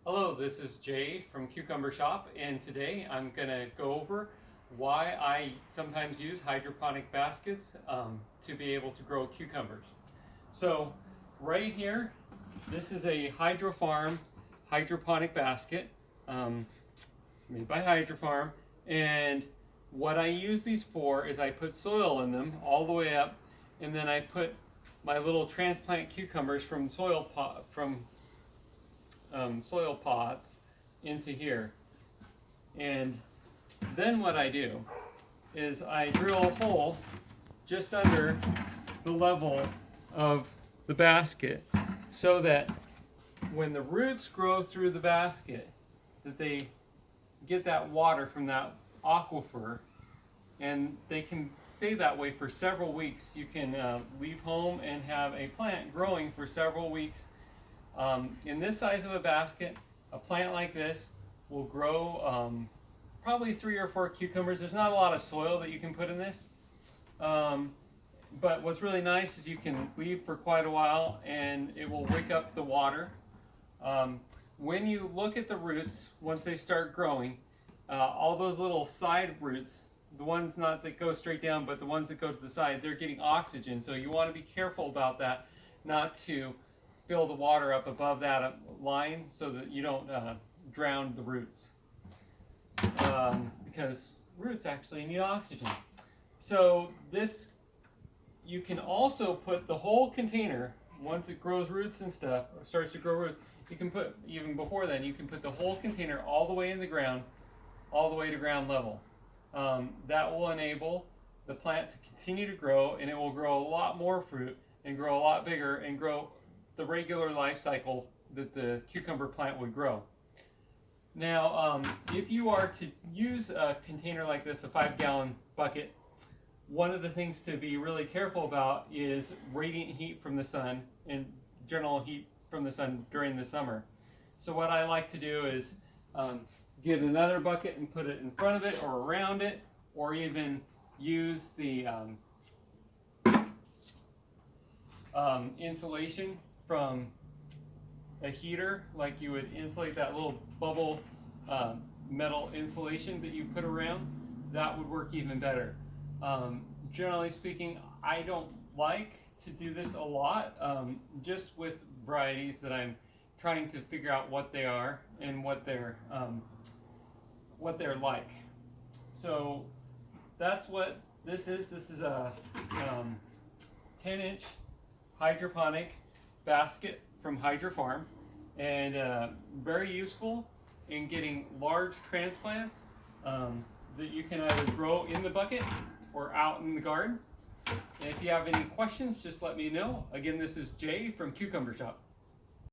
Hello, this is Jay from Cucumber Shop, and today I'm going to go over why I sometimes use hydroponic baskets to be able to grow cucumbers. So right here, this is a Hydrofarm hydroponic basket made by Hydrofarm, and what I use these for is I put soil in them all the way up, and then I put my little transplant cucumbers from soil pots into here. And then what I do is I drill a hole just under the level of the basket so that when the roots grow through the basket, that they get that water from that aquifer, and they can stay that way for several weeks. You can leave home and have a plant growing for several weeks. In this size of a basket, a plant like this will grow probably 3 or 4 cucumbers. There's not a lot of soil that you can put in this. But what's really nice is you can leave for quite a while and it will wake up the water. When you look at the roots, once they start growing, all those little side roots, the ones not that go straight down, but the ones that go to the side, they're getting oxygen. So you want to be careful about that, not to fill the water up above that line so that you don't drown the roots. Because roots actually need oxygen. So this, you can also put the whole container, once it grows roots and stuff, or starts to grow roots, you can put, even before then, you can put the whole container all the way in the ground, all the way to ground level. That will enable the plant to continue to grow, and it will grow a lot more fruit and grow a lot bigger and grow the regular life cycle that the cucumber plant would grow. Now, if you are to use a container like this, a 5-gallon bucket, one of the things to be really careful about is radiant heat from the sun and general heat from the sun during the summer. So what I like to do is get another bucket and put it in front of it or around it, or even use the insulation from a heater, like you would insulate that little bubble metal insulation that you put around. That would work even better. Generally speaking, I don't like to do this a lot, just with varieties that I'm trying to figure out what they are and what they're like. So that's what this is. This is a 10-inch hydroponic basket from Hydrofarm, and very useful in getting large transplants that you can either grow in the bucket or out in the garden. And if you have any questions, just let me know. Again, this is Jay from Cucumber Shop.